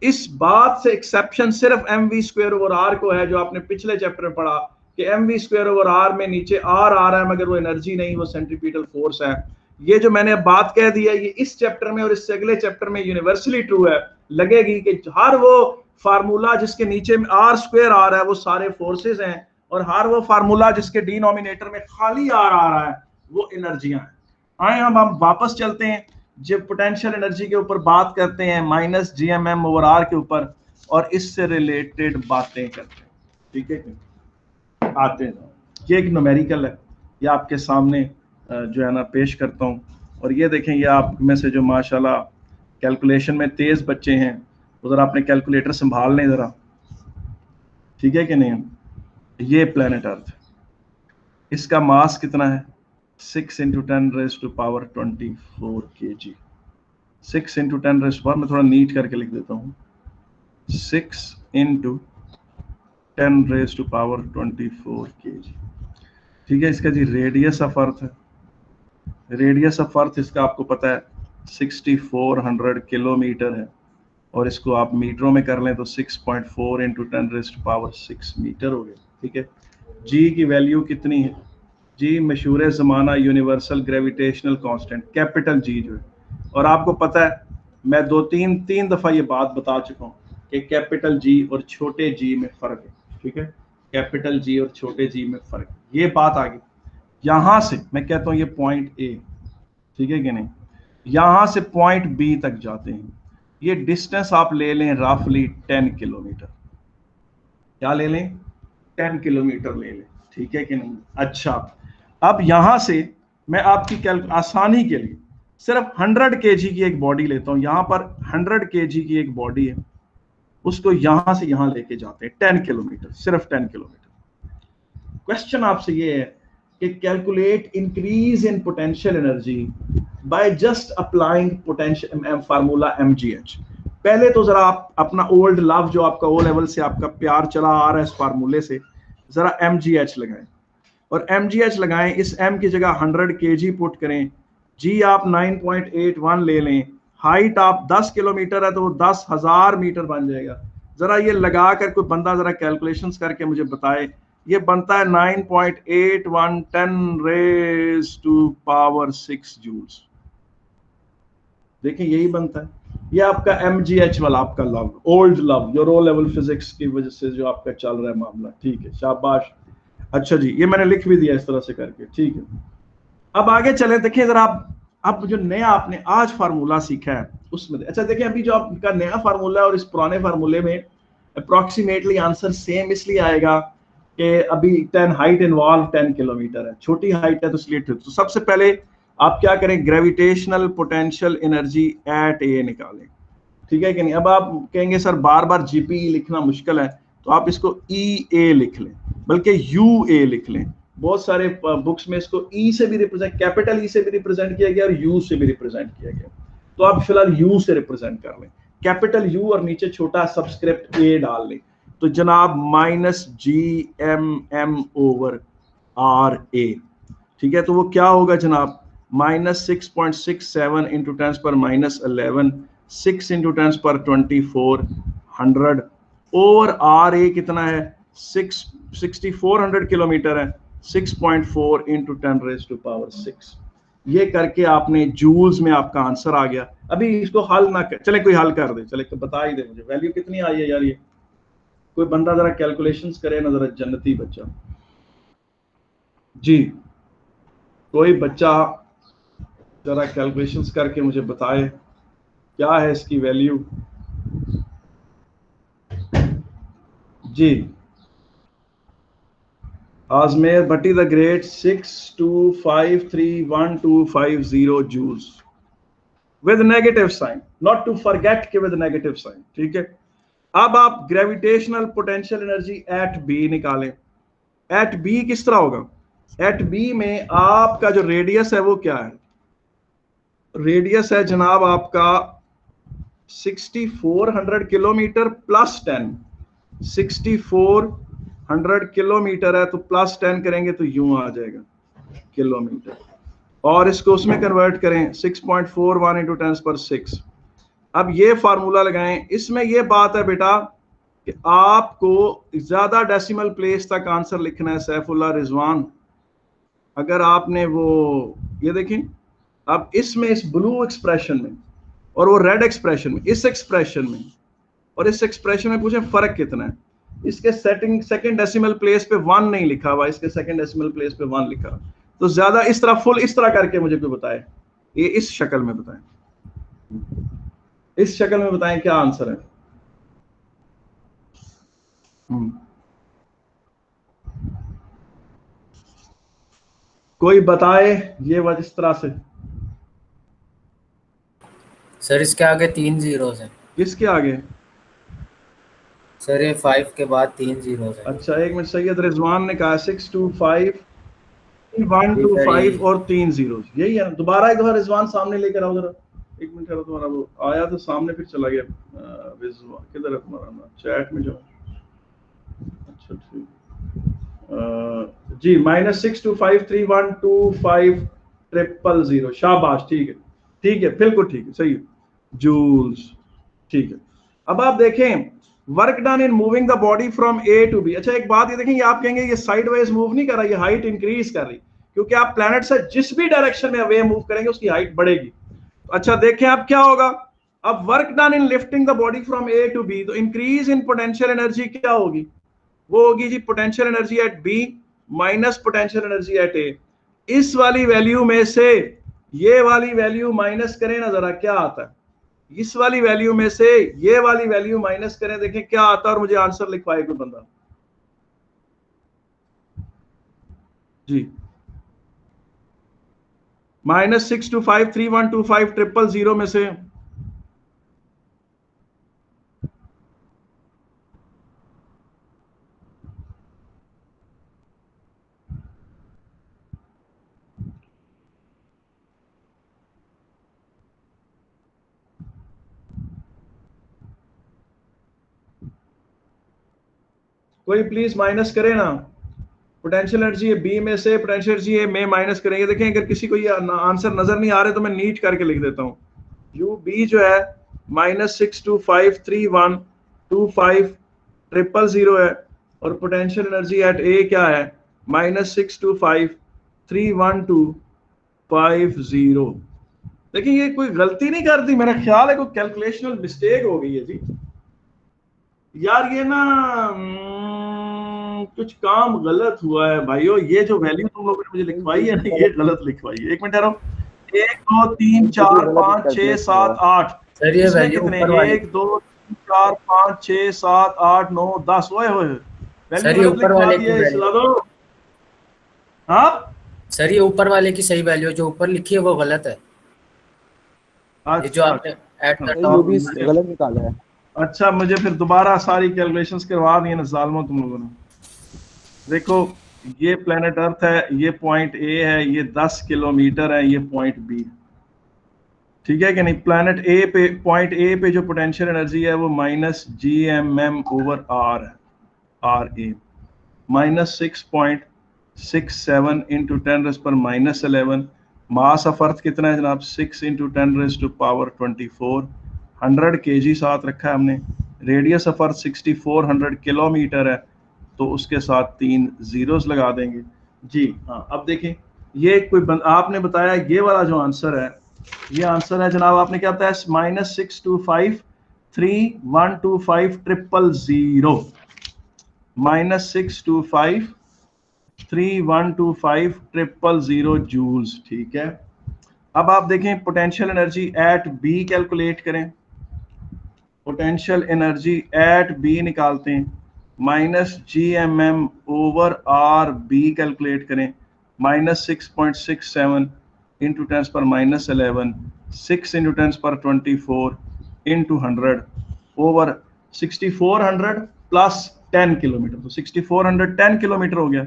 इस बात से एक्सेप्शन सिर्फ MV स्क्वायर ओवर आर को है, जो आपने पिछले चैप्टर में पढ़ा कि MV स्क्वायर ओवर आर में नीचे आर आ रहा है मगर वो एनर्जी नहीं, वो सेंट्रीपिटल फोर्स है। ये जो मैंने बात कह दी है ये इस चैप्टर में और इससे अगले चैप्टर में यूनिवर्सली ट्रू है लगेगी कि हर वो फार्मूला जिसके नीचे में आर स्क्वायर आ रहा है वो सारे फोर्सेस हैं, और हर वो फार्मूला जिसके डिनोमिनेटर में खाली आर आ रहा है वो एनर्जियां हैं। आए हम वापस चलते हैं, जब पोटेंशियल एनर्जी के ऊपर बात करते हैं माइनस GMM ओवर आर के ऊपर, और इससे रिलेटेड बातें करते हैं, ठीक है। आते हैं, ये एक न्यूमेरिकल है, ये आपके सामने जो है ना पेश करता हूँ। और ये देखें, ये आप में से जो माशाल्लाह कैलकुलेशन में तेज बच्चे हैं उधर आपने कैलकुलेटर संभाल लें जरा, ठीक है कि नहीं। ये प्लेनेट अर्थ, इसका मास कितना है, 6 × 10⁻24 kg। 6 × 10⁻, मैं थोड़ा नीट करके लिख देता हूँ, 6 × 10⁻24 kg, ठीक है। इसका जी रेडियस ऑफ अर्थ है, रेडियस ऑफ अर्थ इसका आपको पता है 6400 किलोमीटर है, और इसको आप मीटरों में कर लें तो 6.4 × 10⁻6 मीटर हो गया, ठीक है। जी की वैल्यू कितनी है, जी मशहूर ज़माना universal gravitational constant capital G जो है और आपको पता है मैं तीन दफा ये बात बता चुका हूँ कि कैपिटल जी और छोटे जी में फर्क है, ठीक है, कैपिटल जी और छोटे जी में फर्क, ये बात आ गई। यहां से मैं कहता हूं ये पॉइंट ए, ठीक है कि नहीं, यहां से पॉइंट बी तक जाते हैं, ये डिस्टेंस आप ले लें रफली 10 किलोमीटर, क्या ले लें, 10 किलोमीटर ले लें, ठीक है कि नहीं। अच्छा, अब यहां से मैं आपकी आसानी के लिए सिर्फ 100 केजी की एक बॉडी लेता हूं, यहां पर 100 केजी की एक बॉडी है, उसको यहां से यहां लेके जाते हैं 10 किलोमीटर, सिर्फ 10 किलोमीटर। क्वेश्चन आपसे ये है कि calculate increase in potential energy by just applying potential formula mgh। पहले तो जरा आप अपना ओल्ड लव जो आपका ओ लेवल से आपका प्यार चला आ रहा है इस फार्मूले से, जरा mgh लगाएं, और mgh लगाएं, इस m की जगह 100 kg पुट करें, जी आप 9.81 ले लें, हाइट आप 10 किलोमीटर है तो वो 10,000 मीटर बन जाएगा। जरा ये लगा कर कोई बंदा जरा कैलकुलेशंस करके मुझे बताए, ये बनता है 9.81 10 रेज टू पावर 6 जूल्स। देखिए यही बनता है, ये आपका mgh वाला आपका love, old love, your O level physics की वजह से जो आपका चल रहा है मामला, ठीक है, शाबाश। अच्छा जी, ये मैंने लिख भी दिया इस तरह से करके, ठीक है। अब आगे चले, देखिए जरा अब जो नया आपने आज फार्मूला सीखा है उसमें, अच्छा देखिए अभी जो आपका नया फार्मूला है और इस पुराने फार्मूले में अप्रोक्सीमेटली आंसर सेम इसलिए आएगा कि अभी 10 हाइट इन्वॉल्व 10 किलोमीटर है, छोटी हाइट है तो इसलिए। तो सबसे पहले आप क्या करें, ग्रेविटेशनल पोटेंशियल एनर्जी एट ए निकालें, ठीक है कि नहीं। अब आप कहेंगे सर बार बार जीपी लिखना मुश्किल है, तो आप इसको ई ए लिख लें, बल्कि यू ए लिख लें। बहुत सारे बुक्स में इसको ई से भी रिप्रेजेंट, कैपिटल ई से भी रिप्रेजेंट किया गया और यू से भी रिप्रेजेंट किया गया, तो आप फिलहाल यू से रिप्रेजेंट कर लें, कैपिटल यू और नीचे छोटा सबस्क्रिप्ट ए डाल लें, तो जनाब -GMM/RA, ठीक है। तो वो क्या होगा जनाब, -6.67 इंटू 10⁻11, 6 इंटू 10⁻24 100, और RA कितना है, 6400 किलोमीटर है, 6.4 इंटू 10⁻6। ये करके आपने जूल्स में आपका आंसर आ गया। अभी इसको हल ना कर, चले कोई हल कर दे, चले बता ही दे मुझे वैल्यू कितनी आई है यार, ये कोई बंदा जरा कैलकुलेशंस करे ना, जरा जन्नती बच्चा जी, कोई बच्चा जरा कैलकुलेशंस करके मुझे बताए क्या है इसकी वैल्यू जी। आजमेर भट्टी the great 62531250 joules with negative sign, not to forget के विद नेगेटिव साइन, ठीक है। अब आप gravitational potential energy at B निकालें। एट बी किस तरह होगा, एट बी में आपका जो रेडियस है वो क्या है, रेडियस है जनाब आपका 6400 किलोमीटर प्लस 10, 6400 किलोमीटर है तो प्लस 10 करेंगे तो यूं आ जाएगा किलोमीटर, और इसको उसमें कन्वर्ट करें 6.41 इंटू 10⁻6। अब ये फार्मूला लगाएं, इसमें ये बात है बेटा कि आपको ज्यादा डेसिमल प्लेस तक आंसर लिखना है सैफुल्लाह रिजवान। अगर आपने वो ये देखें, अब इसमें इस ब्लू एक्सप्रेशन में और वो रेड एक्सप्रेशन में, इस एक्सप्रेशन में और इस एक्सप्रेशन में पूछे फर्क कितना है, इसके सेकंड डेसिमल प्लेस पे 1 नहीं लिखा हुआ, इसके सेकंड डेसिमल प्लेस पे 1 लिखा, तो ज्यादा इस तरह फुल इस तरह करके मुझे कोई बताए, ये इस शक्ल में बताएं, इस शक्ल में बताएं क्या आंसर है। कोई बताए ये वजह इस तरह से। सर इसके आगे 3 जीरोस हैं। किसके आगे सर, ये 5 के बाद 3 जीरोस हैं। अच्छा एक मिनट, सैयद रिजवान ने कहा 625 125 और 3 जीरोस, यही है ना। दोबारा एक दफा रिजवान सामने लेकर आओ जरा, एक मिनट करो, तुम्हारा वो आया तो सामने फिर चला गया। रिजवान किधर है तुम्हारा, चैट में जाओ। अच्छा ठीक जी, -625312500, शाबाश, ठीक है बिल्कुल ठीक है, सही है जूल्स, ठीक है। अब आप देखें work done in moving the body from A to B. अच्छा एक बात ये देखें, ये आप कहेंगे ये साइडवाइज मूव नहीं कर रहा, ये हाइट इंक्रीज कर रही, क्योंकि आप प्लैनेट से जिस भी डायरेक्शन में अवे मूव करेंगे उसकी हाइट बढ़ेगी। अच्छा देखें अब क्या होगा, अब work done in lifting the body from A to B, तो इंक्रीज इन पोटेंशियल एनर्जी क्या होगी, वो होगी जी potential energy at B minus potential energy at A. इस वाली वैल्यू में से ये वाली वैल्यू माइनस करें ना जरा, क्या आता है, इस वाली वैल्यू में से ये वाली वैल्यू माइनस करें, देखें क्या आता है और मुझे आंसर लिखवाए कोई बंदा जी। -6253125 में से कोई प्लीज माइनस करे ना, पोटेंशियल एनर्जी बी में से पोटेंशियल एनर्जी ए में माइनस करेंगे। देखें अगर किसी को ये आंसर नजर नहीं आ रहे तो मैं नीट करके लिख देता हूँ। यू बी जो है -625312500 है और पोटेंशियल एनर्जी एट ए क्या है -625312500। देखिए ये कोई गलती नहीं कर दी, मेरा ख्याल है कोई कैलकुलेशनल मिस्टेक हो गई है जी यार, ये ना कुछ काम गलत हुआ है भाइयों। ये जो वैल्यू तुम लोगों ने मुझे लिखवाई है ना, ये गलत लिखवाई है। एक मिनट ठहरो, 1 2 3 4 5 6 7 8 सर ये वैल्यू कितने, ऊपर वाले 1 2 3 4 5 6 7 8 9 10 ओए होए सर ये ऊपर वाले की वैल्यू, हाँ सर ये ऊपर वाले की सही वैल्यू जो ऊपर लिखी है वो गलत है। ये जो आपने ऐड ये करता भी गलत निकाला है। अच्छा मुझे फिर दोबारा सारी कैलकुलेशंस करवा दी है ना जालिमों तुम लोगों ने। देखो ये प्लेनेट अर्थ है, ये पॉइंट ए है, ये 10 किलोमीटर है, ये पॉइंट बी, ठीक है कि नहीं। प्लेनेट ए पे, पॉइंट ए पे जो पोटेंशियल एनर्जी है वो -GMM/R है, RA -6.67 into 10⁻11। Mass of earth कितना है जनाब 6 इंटू 10⁻24, 100 kg साथ रखा है हमने। रेडियस ऑफ अर्थ 6400 किलोमीटर है, तो उसके साथ 3 जीरोस लगा देंगे जी। हाँ अब देखें ये कोई आपने बताया ये वाला जो आंसर है, ये आंसर है जनाब आपने क्या बताया -625312500 -625312500 जूल्स, ठीक है। अब आप देखें potential energy at B calculate करें, पोटेंशियल एनर्जी एट बी निकालते हैं, -GMM/RB कैलकुलेट करें, -6.67 into 10⁻11, 6 into 10⁻24 into 100 over 6400 plus 10 kilometre, तो 6410 किलोमीटर हो गया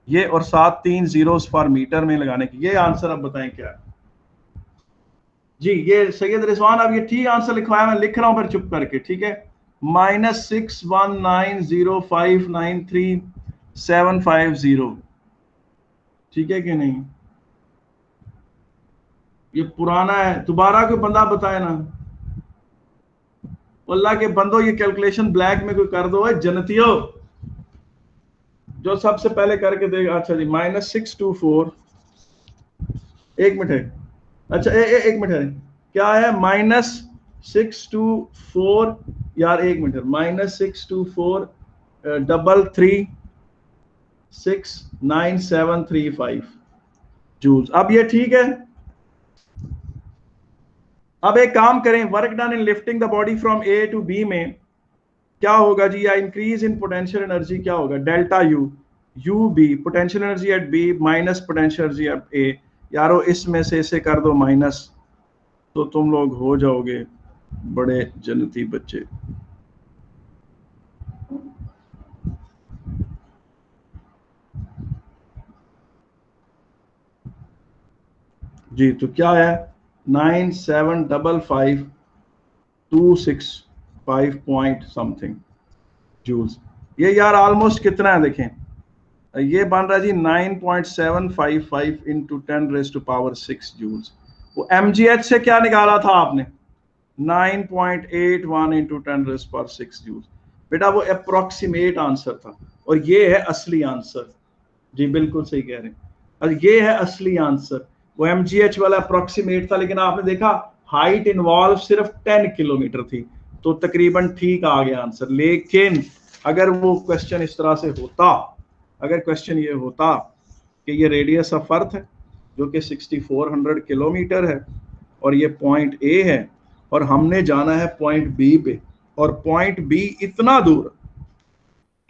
ये, और साथ 3 जीरोस पर मीटर में लगाने की। ये आंसर अब बताएं क्या है जी। ये सैयद रिजवान अब ये ठीक आंसर लिखवाया, मैं लिख रहा हूं फिर चुप करके, ठीक है। -6190593,750, ठीक है कि नहीं। ये पुराना है, दोबारा कोई बंदा बताए ना, अल्लाह के बंदो ये कैलकुलेशन ब्लैक में कोई कर दो है जनतियों, जो सबसे पहले करके देगा। अच्छा जी -624, एक मिनट है, अच्छा एक मिनट है, क्या है -624 यार, एक मिनट है, -6243369,735 जूल्स। अब ये ठीक है। अब एक काम करें, work done in lifting the body from A to B में क्या होगा जी, या इंक्रीज इन पोटेंशियल एनर्जी क्या होगा, delta U, U B potential energy at B minus potential energy at A. यारो इसमें से इसे कर दो माइनस, तो तुम लोग हो जाओगे बड़े जन्नती बच्चे। जी तो क्या है 9755,265 पॉइंट समथिंग जूल्स। ये यार ऑलमोस्ट कितना है देखें, ये बन रहा है जी 9.755 इंटू 10⁻6 जूल्स। वो mgh से क्या निकाला था आपने 9.81 इंटू 10⁻6 जूल्स। बेटा वो अप्रोक्सीमेट आंसर था और ये है असली आंसर। जी बिल्कुल सही कह रहे हैं, और ये है असली आंसर। वो mgh वाला अप्रोक्सीमेट था, लेकिन आपने देखा हाइट इन्वॉल्व सिर्फ 10 किलोमीटर थी, तो तकरीबन ठीक आ गया आंसर। लेकिन अगर वो क्वेश्चन इस तरह से होता, अगर क्वेश्चन ये होता कि ये रेडियस ऑफ अर्थ है जो कि 6400 किलोमीटर है और ये पॉइंट ए है और हमने जाना है पॉइंट बी पे, और पॉइंट बी इतना दूर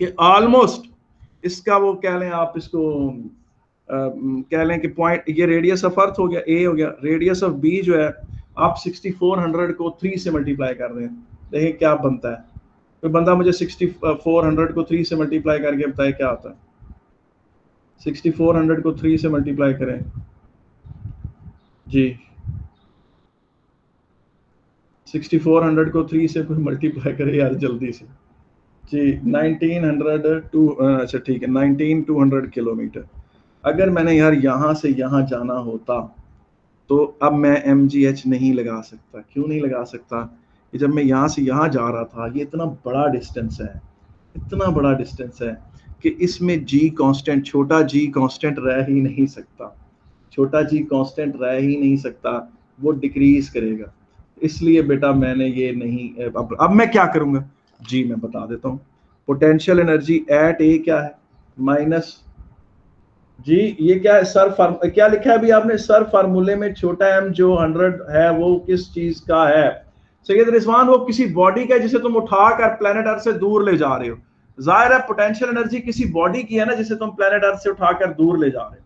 कि ऑलमोस्ट इसका वो कह लें आप इसको कह लें कि पॉइंट, ये रेडियस ऑफ अर्थ हो गया, ए हो गया, रेडियस ऑफ बी जो है आप 6400 को 3 से मल्टीप्लाई कर रहे हैं, देखिए क्या बनता है। कोई बंदा मुझे 6400 को 3 से मल्टीप्लाई करके बताए क्या होता है। 6400 को 3 से मल्टीप्लाई करें जी, 6400 को 3 से कोई मल्टीप्लाई करे यार जल्दी से जी, 1900 अच्छा ठीक है 19200 किलोमीटर। अगर मैंने यार यहाँ से यहाँ जाना होता तो अब मैं MGH नहीं लगा सकता। क्यों नहीं लगा सकता? कि जब मैं यहाँ से यहाँ जा रहा था, ये इतना बड़ा डिस्टेंस है, इतना बड़ा डिस्टेंस है कि इसमें G कांस्टेंट, छोटा G कांस्टेंट रह ही नहीं सकता, छोटा G कांस्टेंट रह ही नहीं सकता, वो डिक्रीज करेगा। इसलिए बेटा मैंने ये नहीं, अब मैं क्या करूँगा जी, मैं बता देता हूँ। पोटेंशियल एनर्जी एट ए क्या है, माइनस जी, ये क्या है सर, क्या लिखा है अभी आपने सर? फार्मूले में छोटा m जो 100 है वो किस चीज का है? सैयद रिजवान, वो किसी बॉडी का जिसे तुम उठाकर प्लेनेट अर्थ से दूर ले जा रहे हो। जाहिर है पोटेंशियल एनर्जी किसी बॉडी की है ना, जिसे तुम प्लेनेट अर्थ से उठाकर दूर ले जा रहे हो।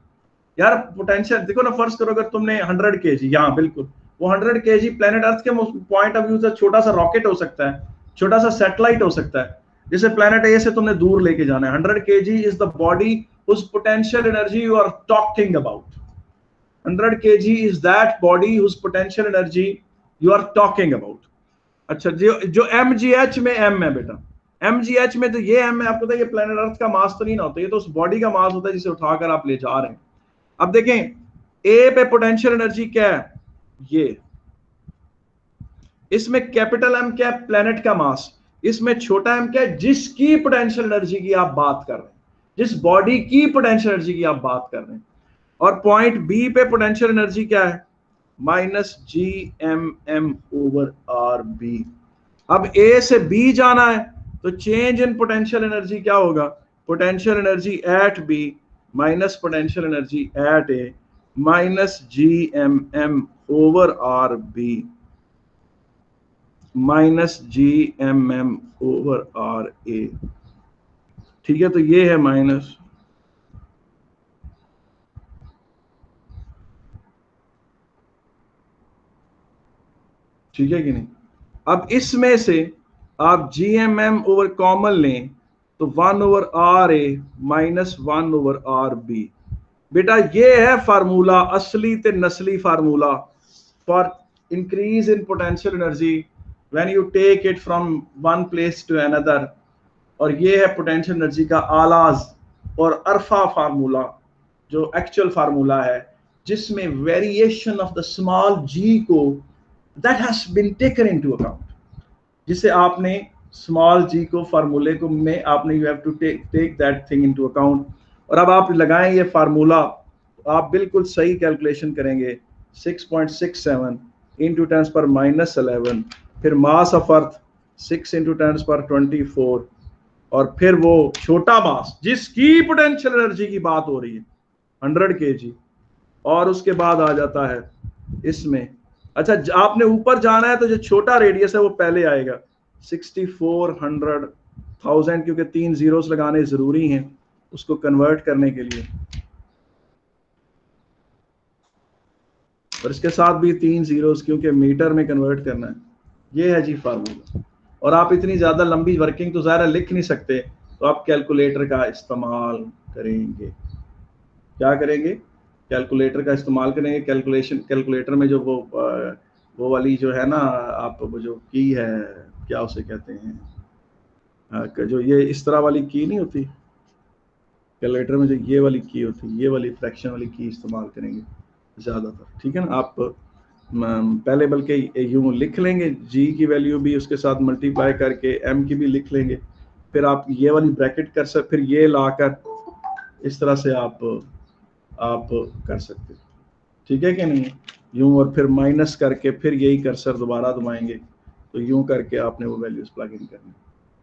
यार पोटेंशियल देखो ना, फर्ज करो अगर तुमने 100 kg, यहाँ बिल्कुल वो 100 kg प्लेनेट अर्थ के पॉइंट ऑफ व्यू से छोटा सा रॉकेट हो सकता है, छोटा सा सैटेलाइट हो सकता है, जिसे प्लेनेट ए से तुमने दूर लेके जाना है। 100 kg is the body whose potential energy you are talking about. 100 kg is that body whose potential energy you are talking about. अच्छा, जो MGH में M है बेटा, MGH में तो ये M है, आपको पता है ये प्लेनेट अर्थ का मास तो नहीं ना होता, ये तो उस बॉडी का मास होता है जिसे उठाकर आप ले जा रहे हैं। अब देखें A पे पोटेंशियल एनर्जी क्या है, ये, इसमें कैपिटल M क्या है, प्लेनेट का मास, इसमें छोटा m क्या है, जिसकी पोटेंशियल एनर्जी की आप बात कर रहे हैं, जिस बॉडी की पोटेंशियल एनर्जी की आप बात कर रहे हैं। और पॉइंट बी पे पोटेंशियल एनर्जी क्या है, माइनस GMM ओवर RB। अब ए से बी जाना है तो चेंज इन पोटेंशियल एनर्जी क्या होगा, potential energy at B minus potential energy at A minus GMM over RB minus GMM over RA। ठीक है, तो ये है माइनस, ठीक है कि नहीं। अब इसमें से आप GMM ओवर कॉमन लें तो 1 over RA minus 1 over RB। बेटा ये है फार्मूला, असली ते नस्ली formula for increase in potential energy when you take it from one place to another. और ये है पोटेंशियल एनर्जी का आलाज और अरफा फार्मूला, जो एक्चुअल फार्मूला है, जिसमें variation of the small g को that has been taken into account, जिसे आपने स्मॉल g को फार्मूले को में आपने you have to take that thing into account. और अब आप लगाएं ये फार्मूला, आप बिल्कुल सही कैलकुलेशन करेंगे, 6.67 इंटू 10⁻⁻11, फिर मास ऑफ अर्थ 6 इंटू 10⁻24, और फिर वो छोटा मास जिसकी पोटेंशियल एनर्जी की बात हो रही है 100 kg, और उसके बाद आ जाता है इसमें। अच्छा, आपने ऊपर जाना है तो जो छोटा रेडियस है वो पहले आएगा, 6400,000, क्योंकि 3 जीरोस लगाने जरूरी हैं उसको कन्वर्ट करने के लिए, और इसके साथ भी 3 जीरोस क्योंकि मीटर में कन्वर्ट करना है। ये है जी फार्मूला। और आप इतनी ज्यादा लंबी वर्किंग तो ज़ाहिर लिख नहीं सकते, तो आप कैलकुलेटर का इस्तेमाल करेंगे। क्या करेंगे? कैलकुलेटर का इस्तेमाल करेंगे। कैलकुलेटर में जो वो वाली जो है ना, आप वो जो की है, क्या उसे कहते हैं, जो ये इस तरह वाली की नहीं होती कैलकुलेटर में, जो ये वाली की होती है, ये वाली फ्रैक्शन वाली की इस्तेमाल करेंगे ज़्यादातर। ठीक है ना, आप पहले बल्कि यूँ लिख लेंगे, जी की वैल्यू भी उसके साथ मल्टीप्लाई करके एम की भी लिख लेंगे, फिर आप ये वाली ब्रैकेट कर सकते, फिर ये लाकर इस तरह से आप कर सकते। ठीक है कि नहीं? यूं, और फिर माइनस करके फिर यही कर्सर दोबारा दबाएंगे तो यूं करके आपने वो वैल्यूज प्लग इन करनी।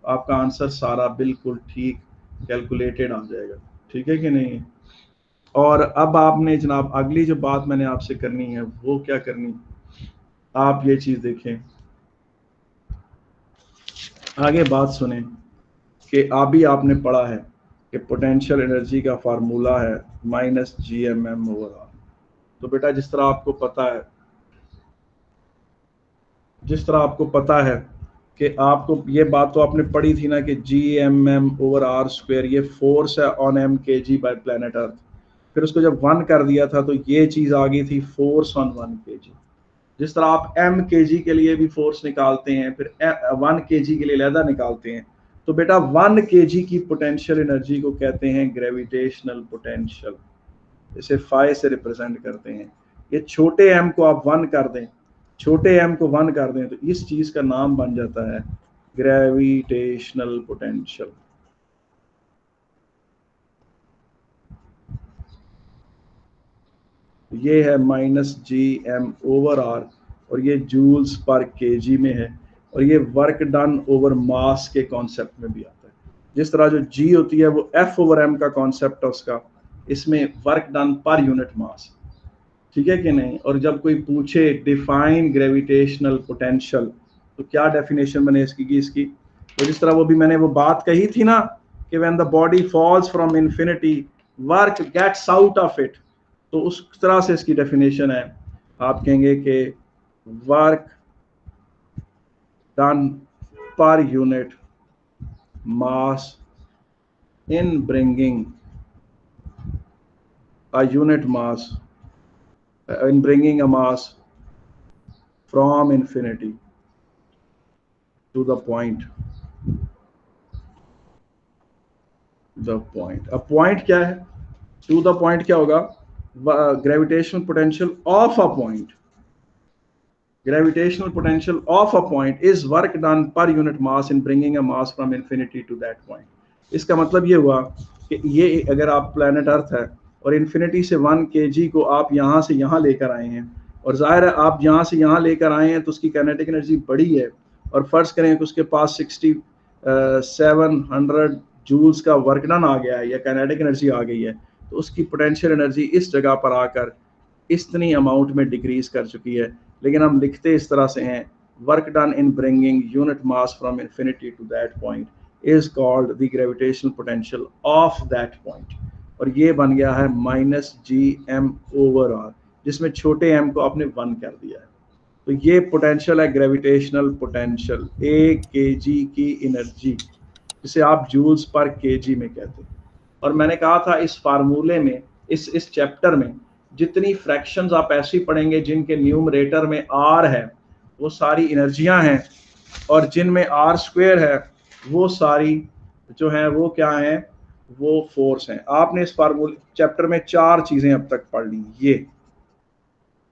आपका आंसर सारा बिल्कुल ठीक कैलकुलेटेड आ जाएगा, ठीक है कि नहीं। और अब आपने जनाब अगली जो बात मैंने आपसे करनी है वो क्या करनी, आप ये चीज देखें, आगे बात सुने कि अभी आपने पढ़ा है कि पोटेंशियल एनर्जी का फार्मूला है -GMM/R। तो बेटा जिस तरह आपको पता है कि आपको ये बात तो आपने पढ़ी थी ना कि Gmm/R² ये फोर्स है on m kg by planet Earth. फिर उसको जब 1 कर दिया था तो ये चीज आ गई थी फोर्स ऑन 1 kg। जिस तरह आप m kg के लिए भी फोर्स निकालते हैं, फिर 1 kg के लिए अलहदा निकालते हैं, तो बेटा 1 kg की पोटेंशियल एनर्जी को कहते हैं ग्रेविटेशनल पोटेंशियल। इसे फाई से रिप्रेजेंट करते हैं। ये छोटे m को आप 1 कर दें, छोटे m को 1 कर दें तो इस चीज का नाम बन जाता है ग्रेविटेशनल पोटेंशियल। ये है -Gm/R और ये जूल्स पर केजी में है, और ये वर्क डन ओवर मास के कॉन्सेप्ट में भी आता है। जिस तरह जो G होती है वो F/m का कॉन्सेप्ट है उसका, इसमें work done per unit mass, ठीक है कि नहीं। और जब कोई पूछे डिफाइन ग्रेविटेशनल पोटेंशियल तो क्या डेफिनेशन बने इसकी, तो जिस तरह वो भी मैंने वो बात कही थी ना कि when the body falls from infinity work gets out of it, तो उस तरह से इसकी डेफिनेशन है। आप कहेंगे कि work done per unit mass in bringing a unit mass in bringing a mass from infinity to the point. A point क्या है? To the point क्या होगा? Gravitational potential of a point. Gravitational potential of a point is work done per unit mass in bringing a mass from infinity to that point. इसका मतलब ये हुआ कि ये अगर आप प्लेनेट अर्थ है और इन्फिनिटी से 1 kg को आप यहाँ से यहाँ लेकर आए हैं, और जाहिर है आप यहाँ से यहाँ लेकर आए हैं तो उसकी काइनेटिक एनर्जी बड़ी है, और फर्ज करें कि उसके पास 6700 जूल्स का वर्क डन आ गया है या काइनेटिक एनर्जी आ गई है, तो उसकी पोटेंशियल एनर्जी इस जगह पर आकर इतनी अमाउंट में डिक्रीज कर चुकी है। लेकिन हम लिखते इस तरह से हैं, work done in bringing unit mass from infinity to that point is called the gravitational potential of that point, और ये बन गया है -Gm/R, जिसमें छोटे m को आपने 1 कर दिया है। तो ये पोटेंशियल है ग्रेविटेशनल पोटेंशियल, 1 kg की एनर्जी, जिसे आप जूल्स पर kg में कहते हैं। और मैंने कहा था इस फार्मूले में, इस चैप्टर में जितनी फ्रैक्शंस आप ऐसी पढ़ेंगे जिनके न्यूमरेटर में r है वो सारी एनर्जियां हैं, और जिनमें r² है वो सारी जो हैं वो क्या हैं, वो फोर्स हैं। आपने इस फार्मूले चैप्टर में 4 चीजें अब तक पढ़ ली।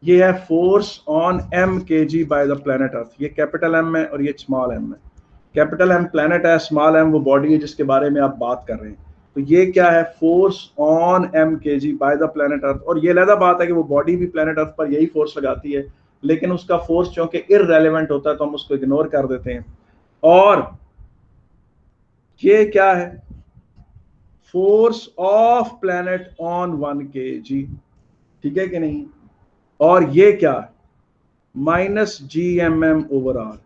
ये है force on m kg by the planet earth, ये कैपिटल M है और ये स्मॉल m है। कैपिटल M प्लेनेट है, स्मॉल m वो बॉडी है जिसके बारे में आप बात कर रहे हैं। तो ये क्या है, force on m kg by the planet earth. और ये अलग बात है कि वो बॉडी भी प्लेनेट अर्थ पर यही फोर्स लगाती है, लेकिन उसका फोर्स चूंकि इररेलेवेंट होता है तो हम उसको इग्नोर कर देते हैं। और ये क्या है, force of planet on 1 kg, ठीक है कि नहीं। और ये क्या है, -Gmm/R,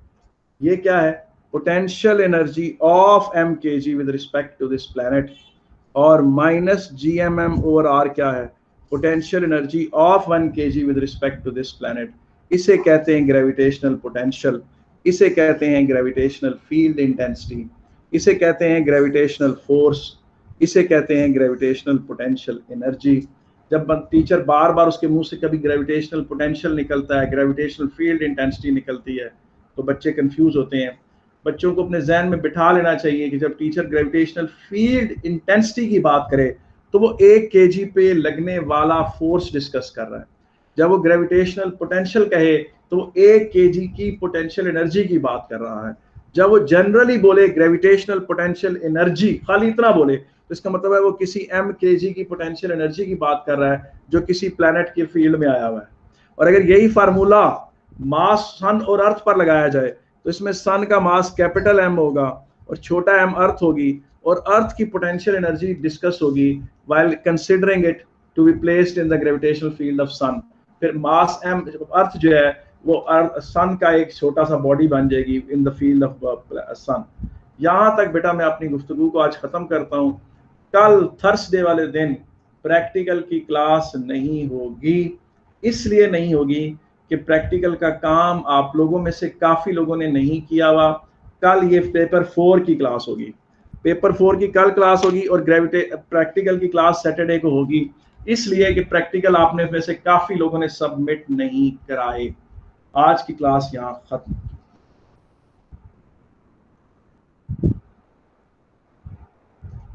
ये क्या है, potential energy of m kg with respect to this planet. और -Gmm/R क्या है, potential energy of 1 kg with respect to this planet. इसे कहते हैं ग्रेविटेशनल पोटेंशियल, इसे कहते हैं ग्रेविटेशनल फील्ड इंटेंसिटी, इसे कहते हैं ग्रेविटेशनल फोर्स, इसे कहते हैं ग्रेविटेशनल पोटेंशियल एनर्जी। जब टीचर बार बार उसके मुंह से कभी ग्रेविटेशनल पोटेंशियल निकलता है, ग्रेविटेशनल फील्ड इंटेंसिटी निकलती है, तो बच्चे कंफ्यूज होते हैं। बच्चों को अपने जहन में बिठा लेना चाहिए कि जब टीचर ग्रेविटेशनल फील्ड इंटेंसिटी की बात करे तो वो 1 kg पे लगने वाला फोर्स डिस्कस कर रहा है। जब वो ग्रेविटेशनल पोटेंशियल कहे तो 1 kg की पोटेंशियल एनर्जी की बात कर रहा है। जब वो जनरली बोले ग्रेविटेशनल पोटेंशियल एनर्जी, खाली इतना बोले, तो इसका मतलब है वो किसी m kg की पोटेंशियल एनर्जी की बात कर रहा है जो किसी प्लैनेट के फील्ड में आया हुआ है। और अगर यही फार्मूला मास सन और अर्थ पर लगाया जाए तो इसमें सन का मास कैपिटल एम होगा और छोटा एम अर्थ होगी, और अर्थ की पोटेंशियल एनर्जी डिस्कस होगी while considering it to be placed in the gravitational field of sun. फिर मास एम अर्थ जो है वो सन का एक छोटा सा बॉडी बन जाएगी इन द फील्ड ऑफ सन। यहाँ तक बेटा मैं अपनी गुफ्तगू को आज खत्म करता हूँ। कल थर्सडे वाले दिन प्रैक्टिकल की क्लास नहीं होगी, इसलिए नहीं होगी कि प्रैक्टिकल का काम आप लोगों में से काफी लोगों ने नहीं किया हुआ। कल ये पेपर 4 की क्लास होगी, पेपर 4 की कल क्लास होगी और प्रैक्टिकल की क्लास सैटरडे को होगी, इसलिए कि प्रैक्टिकल आपने में से काफी लोगों ने सबमिट नहीं कराए। आज की क्लास यहाँ खत्म।